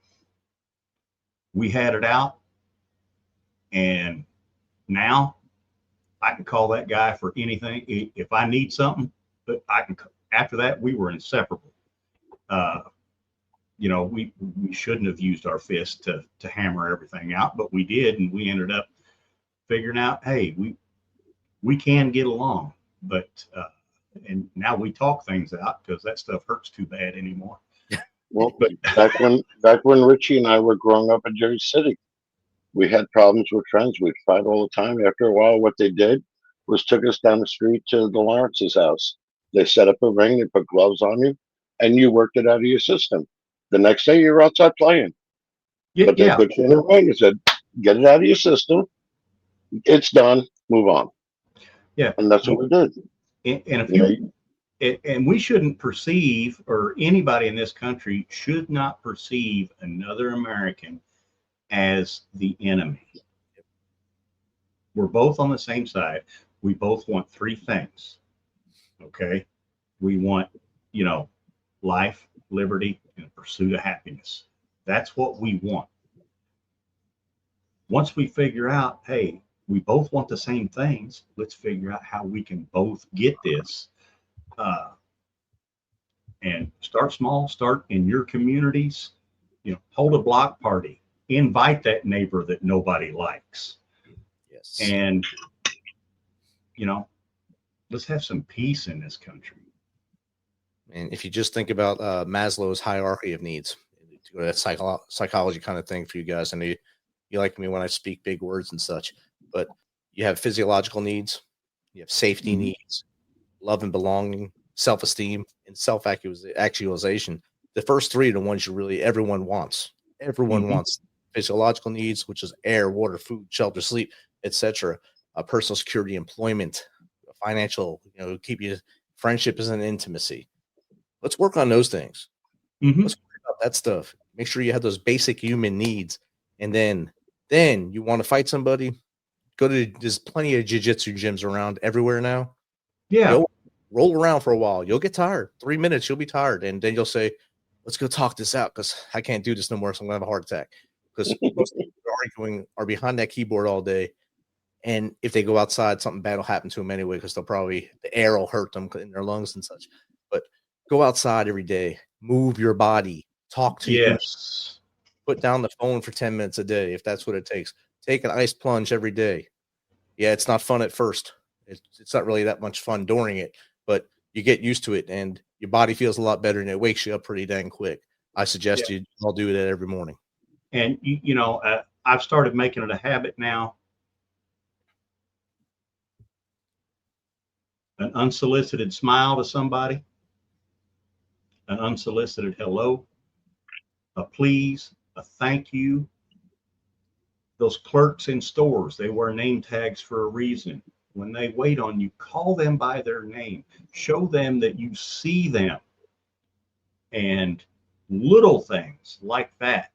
We had it out. And now I can call that guy for anything. If I need something, but after that, we were inseparable. We shouldn't have used our fist to hammer everything out, but we did. And we ended up figuring out, hey, we can get along. but and now we talk things out because that stuff hurts too bad anymore. Well, back when Richie and I were growing up in Jersey City, we had problems with friends. We'd fight all the time. After a while, what they did was took us down the street to the Lawrence's house. They set up a ring, they put gloves on you, and you worked it out of your system. The next day, you're outside playing. Yeah, But they yeah, put you in a ring and said, get it out of your system. It's done. Move on. yeah. And that's what we did. And if You know, you and we shouldn't perceive, or anybody in this country should not perceive another American as the enemy. We're both on the same side. We both want three things. Okay. We want, life, liberty, and pursuit of happiness. That's what we want. Once we figure out, hey, we both want the same things, let's figure out how we can both get this. And start small, start in your communities, hold a block party, invite that neighbor that nobody likes. Yes. And, let's have some peace in this country. And if you just think about Maslow's hierarchy of needs, that psychology kind of thing for you guys. And you like me when I speak big words and such, but you have physiological needs, you have safety needs, love and belonging, self-esteem, and self-actualization. The first three are the ones everyone wants. Everyone wants physiological needs, which is air, water, food, shelter, sleep, etc. Personal security, employment, financial, keep you friendship and intimacy. Let's work on those things. Let's work about that stuff. Make sure you have those basic human needs. And then you want to fight somebody, there's plenty of jiu-jitsu gyms around everywhere now. Yeah. Go roll around for a while. You'll get tired. 3 minutes, you'll be tired. And then you'll say, let's go talk this out because I can't do this no more. So I'm going to have a heart attack. Because most people are behind that keyboard all day. And if they go outside, something bad will happen to them anyway, because the air will hurt them in their lungs and such. But go outside every day, move your body, talk to you. Put down the phone for 10 minutes a day, if that's what it takes. Take an ice plunge every day. Yeah, it's not fun at first. It's not really that much fun during it, but you get used to it and your body feels a lot better and it wakes you up pretty dang quick. I suggest you all do that every morning. And, I've started making it a habit now. An unsolicited smile to somebody, an unsolicited hello, a please, a thank you. Those clerks in stores, they wear name tags for a reason. When they wait on you, call them by their name. Show them that you see them. And little things like that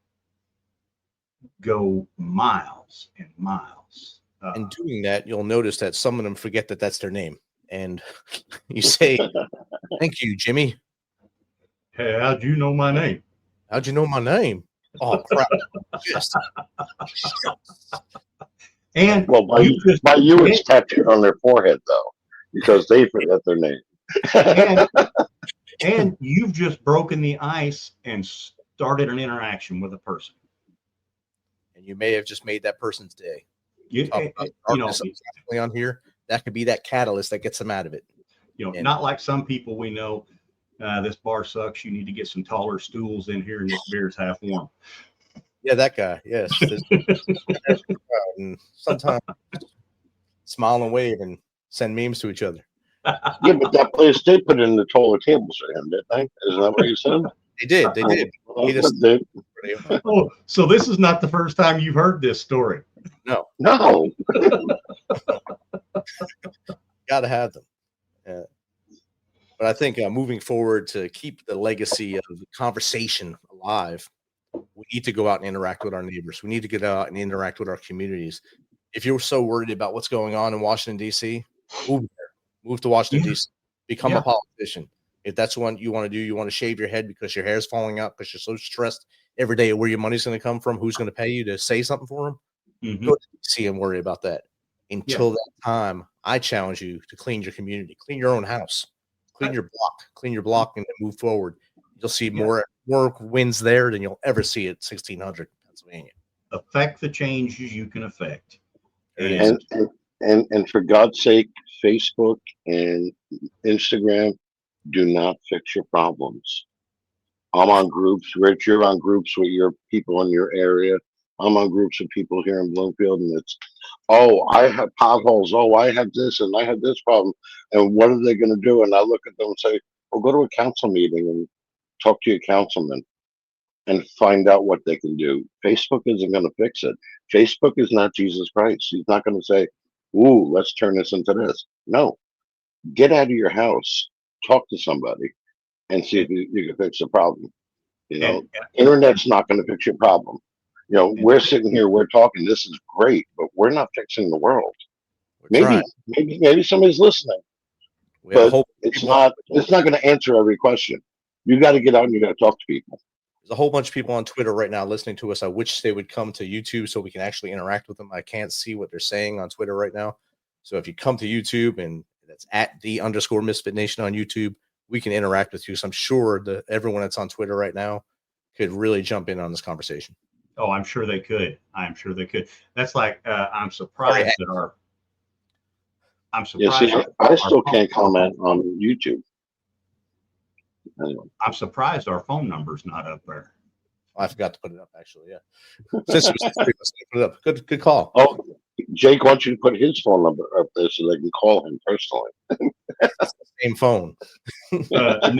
go miles and miles. And doing that, you'll notice that some of them forget that that's their name. And you say, thank you, Jimmy. Hey, how'd you know my name? How'd you know my name? Oh, crap. Yes. And by you, it's tattooed on their forehead, though, because they forget their name. and you've just broken the ice and started an interaction with a person. And you may have just made that person's day. On here, that could be that catalyst that gets them out of it. Not like some people we know, this bar sucks. You need to get some taller stools in here and this beer's half warm. Yeah, that guy. Yes. And sometimes smile and wave and send memes to each other. Yeah, but that place they put in the taller tables for him, didn't they? Isn't that what you said? They did. Oh, so this is not the first time you've heard this story. No. Gotta have them. But I think moving forward, to keep the legacy of the conversation alive, we need to go out and interact with our neighbors. We need to get out and interact with our communities. If you're so worried about what's going on in Washington, D.C., move there. Move to Washington, D.C. Become a politician. If that's what you want to do, you want to shave your head because your hair is falling out because you're so stressed every day where your money's going to come from, who's going to pay you to say something for them, go to D.C. and worry about that. Until that time, I challenge you to clean your community, clean your own house, clean your block, and then move forward. You'll see more wins there than you'll ever see at 1600 Pennsylvania. Affect the changes you can affect. And And for God's sake, Facebook and Instagram do not fix your problems. I'm on groups. Rich, you're on groups with your people in your area. I'm on groups with people here in Bloomfield, and it's, oh, I have potholes. Oh, I have this, and I have this problem. And what are they going to do? And I look at them and say, well, go to a council meeting and talk to your councilman and find out what they can do. Facebook isn't going to fix it. Facebook is not Jesus Christ. He's not going to say, ooh, let's turn this into this. No, get out of your house, talk to somebody, and see if you can fix the problem. You know, internet's not going to fix your problem. You know, we're sitting here, we're talking. This is great, but we're not fixing the world. Maybe somebody's listening, but it's not. It's not going to answer every question. You got to get out and you got to talk to people. There's a whole bunch of people on Twitter right now listening to us. I wish they would come to YouTube so we can actually interact with them. I can't see what they're saying on Twitter right now. So if you come to YouTube, and that's at @the_MisFitNation on YouTube, we can interact with you. So I'm sure that everyone that's on Twitter right now could really jump in on this conversation. Oh, I'm sure they could. That's like, I'm surprised that our. I'm surprised. Yeah, see, I still can't comment on YouTube. Anyway. I'm surprised our phone number's not up there. I forgot to put it up, actually. Yeah. Since it was put it up. Good call. Oh, Jake wants you to put his phone number up there so they can call him personally. It's the same phone. No, I'm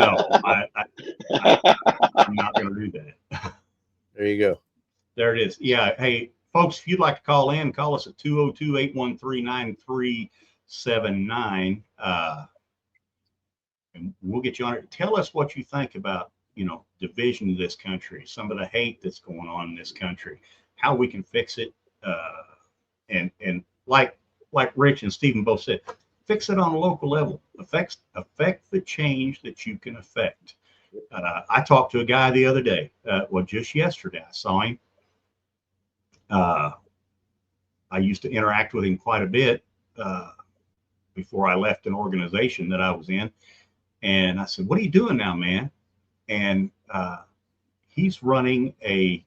not going to do that. There you go. There it is. Yeah. Hey, folks, if you'd like to call in, call us at 202-813-9379. And we'll get you on it. Tell us what you think about, division in this country, some of the hate that's going on in this country, how we can fix it. And like Rich and Stephen both said, fix it on a local level. Affect the change that you can affect. I talked to a guy the other day. Just yesterday, I saw him. I used to interact with him quite a bit before I left an organization that I was in. And I said, what are you doing now, man? And he's running a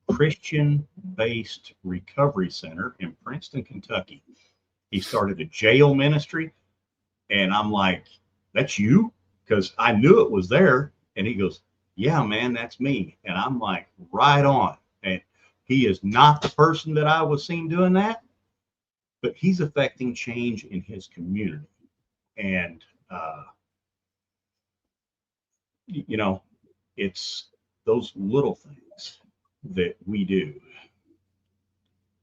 Christian-based recovery center in Princeton, Kentucky. He started a jail ministry. And I'm like, that's you? Because I knew it was there. And he goes, yeah, man, that's me. And I'm like, right on. And he is not the person that I was seen doing that, but he's affecting change in his community. And, it's those little things that we do.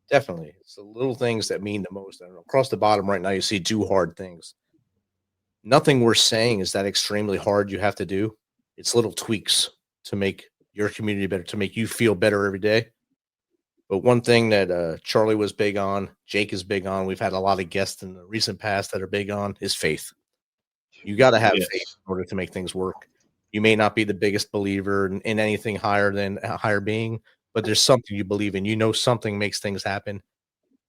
Definitely. It's the little things that mean the most. I don't know. Across the bottom right now, you see two hard things. Nothing we're saying is that extremely hard you have to do. It's little tweaks to make your community better, to make you feel better every day. But one thing that Charlie was big on, Jake is big on, we've had a lot of guests in the recent past that are big on, is faith. You got to have faith in order to make things work. You may not be the biggest believer in anything higher than a higher being, but there's something you believe in. Something makes things happen.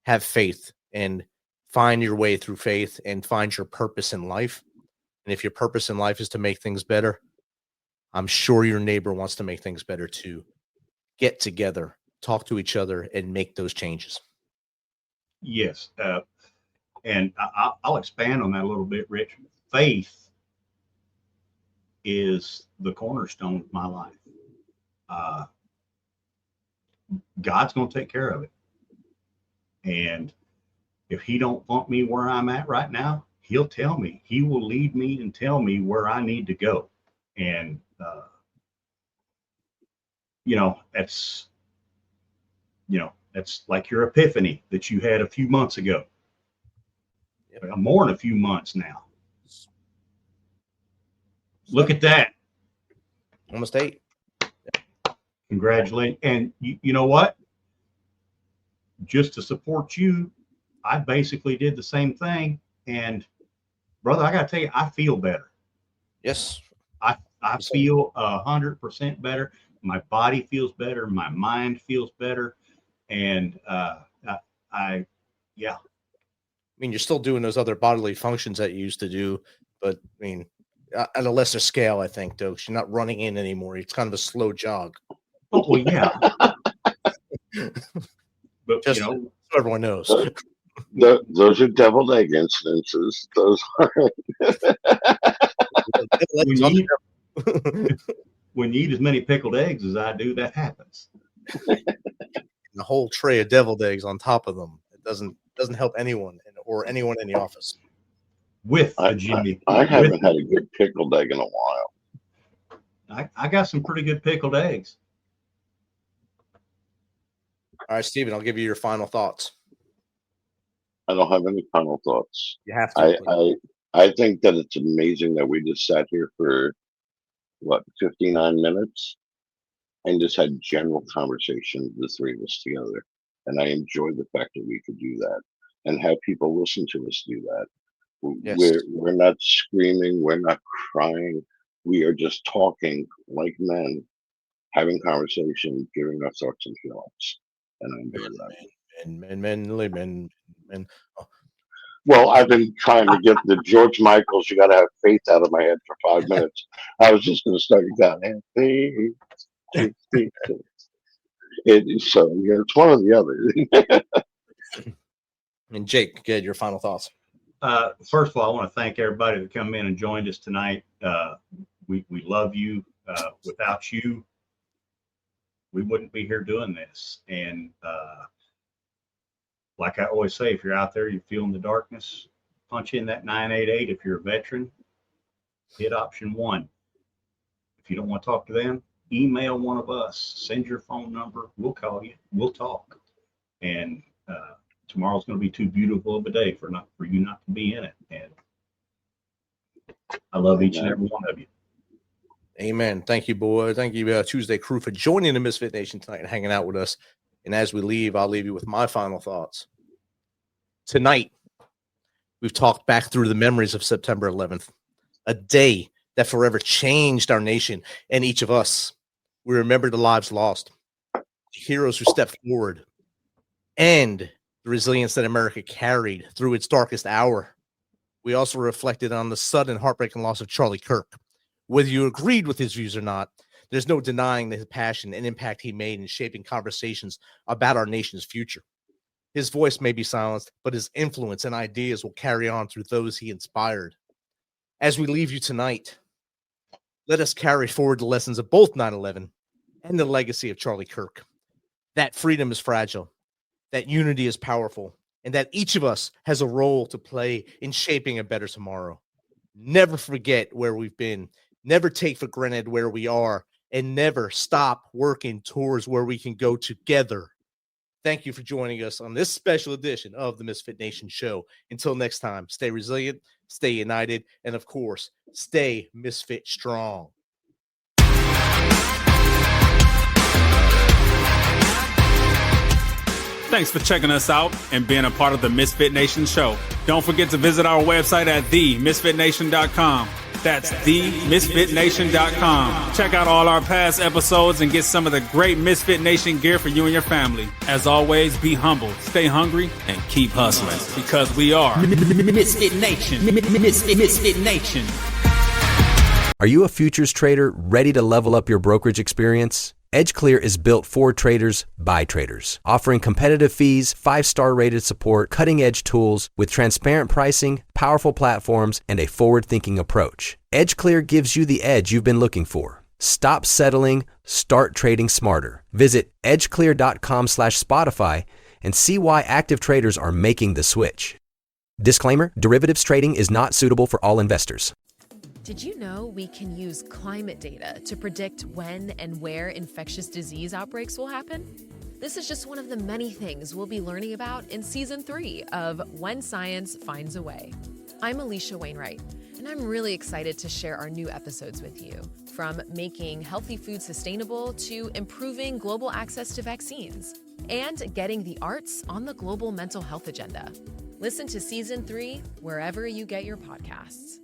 Have faith and find your way through faith and find your purpose in life. And if your purpose in life is to make things better, I'm sure your neighbor wants to make things better too. Get together, talk to each other, and make those changes. Yes. And I'll expand on that a little bit, Rich. Faith is the cornerstone of my life. God's going to take care of it. And if he don't want me where I'm at right now, he'll tell me. He will lead me and tell me where I need to go. And, that's like your epiphany that you had a few months ago. Yep. More than a few months now. Look at that. Almost 8. Congratulations. And you know what? Just to support you, I basically did the same thing. And brother, I got to tell you, I feel better. Yes. I feel 100% better. My body feels better. My mind feels better. And yeah. I mean, you're still doing those other bodily functions that you used to do, but I mean, at a lesser scale, I think, though. You're not running in anymore. It's kind of a slow jog. Oh, well, yeah. But, just so everyone knows. Those are deviled egg incidences. Those are. When you eat as many pickled eggs as I do, that happens. A whole tray of deviled eggs on top of them. It doesn't help anyone or anyone in the office. I haven't had a good pickled egg in a while. I got some pretty good pickled eggs. All right, Stephen, I'll give you your final thoughts. I don't have any final thoughts. You have to. I think that it's amazing that we just sat here for 59 minutes and just had general conversation, the three of us together. And I enjoyed the fact that we could do that and have people listen to us do that. Yes. We're not screaming, we're not crying. We are just talking like men, having conversation, giving our thoughts and feelings. And I enjoy that. Men. Oh. Well, I've been trying to get the George Michael's "You Gotta Have Faith" out of my head for 5 minutes. I was just going to start again. So it's one or the other. And Jake, get your final thoughts. First of all, I want to thank everybody that come in and joined us tonight. We love you. Without you, we wouldn't be here doing this. And like I always say, if you're out there, you feel in the darkness, punch in that 988. If you're a veteran, hit option 1. If you don't want to talk to them, email one of us, send your phone number. We'll call you. We'll talk. And tomorrow's going to be too beautiful of a day for you not to be in it. And I love each and every one of you. Amen. Thank you, boy. Thank you, Tuesday crew, for joining the Misfit Nation tonight and hanging out with us. And as we leave, I'll leave you with my final thoughts. Tonight, we've talked back through the memories of September 11th, a day that forever changed our nation and each of us. We remember the lives lost, the heroes who stepped forward, and the resilience that America carried through its darkest hour. We also reflected on the sudden heartbreaking loss of Charlie Kirk. Whether you agreed with his views or not, there's no denying the passion and impact he made in shaping conversations about our nation's future. His voice may be silenced, but his influence and ideas will carry on through those he inspired. As we leave you tonight, let us carry forward the lessons of both 9/11 and the legacy of Charlie Kirk. That freedom is fragile, that unity is powerful, and that each of us has a role to play in shaping a better tomorrow. Never forget where we've been, never take for granted where we are, and never stop working towards where we can go together. Thank you for joining us on this special edition of the Misfit Nation Show. Until next time, stay resilient, stay united, and of course, stay Misfit strong. Thanks for checking us out and being a part of the Misfit Nation Show. Don't forget to visit our website at themisfitnation.com. That's themisfitnation.com. Check out all our past episodes and get some of the great Misfit Nation gear for you and your family. As always, be humble, stay hungry, and keep hustling, because we are Misfit Nation. Misfit Nation. Are you a futures trader ready to level up your brokerage experience? EdgeClear is built for traders by traders, offering competitive fees, 5-star rated support, cutting-edge tools with transparent pricing, powerful platforms, and a forward-thinking approach. EdgeClear gives you the edge you've been looking for. Stop settling, start trading smarter. Visit edgeclear.com/Spotify and see why active traders are making the switch. Disclaimer: derivatives trading is not suitable for all investors. Did you know we can use climate data to predict when and where infectious disease outbreaks will happen? This is just one of the many things we'll be learning about in Season 3 of When Science Finds a Way. I'm Alicia Wainwright, and I'm really excited to share our new episodes with you, from making healthy food sustainable to improving global access to vaccines and getting the arts on the global mental health agenda. Listen to Season 3 wherever you get your podcasts.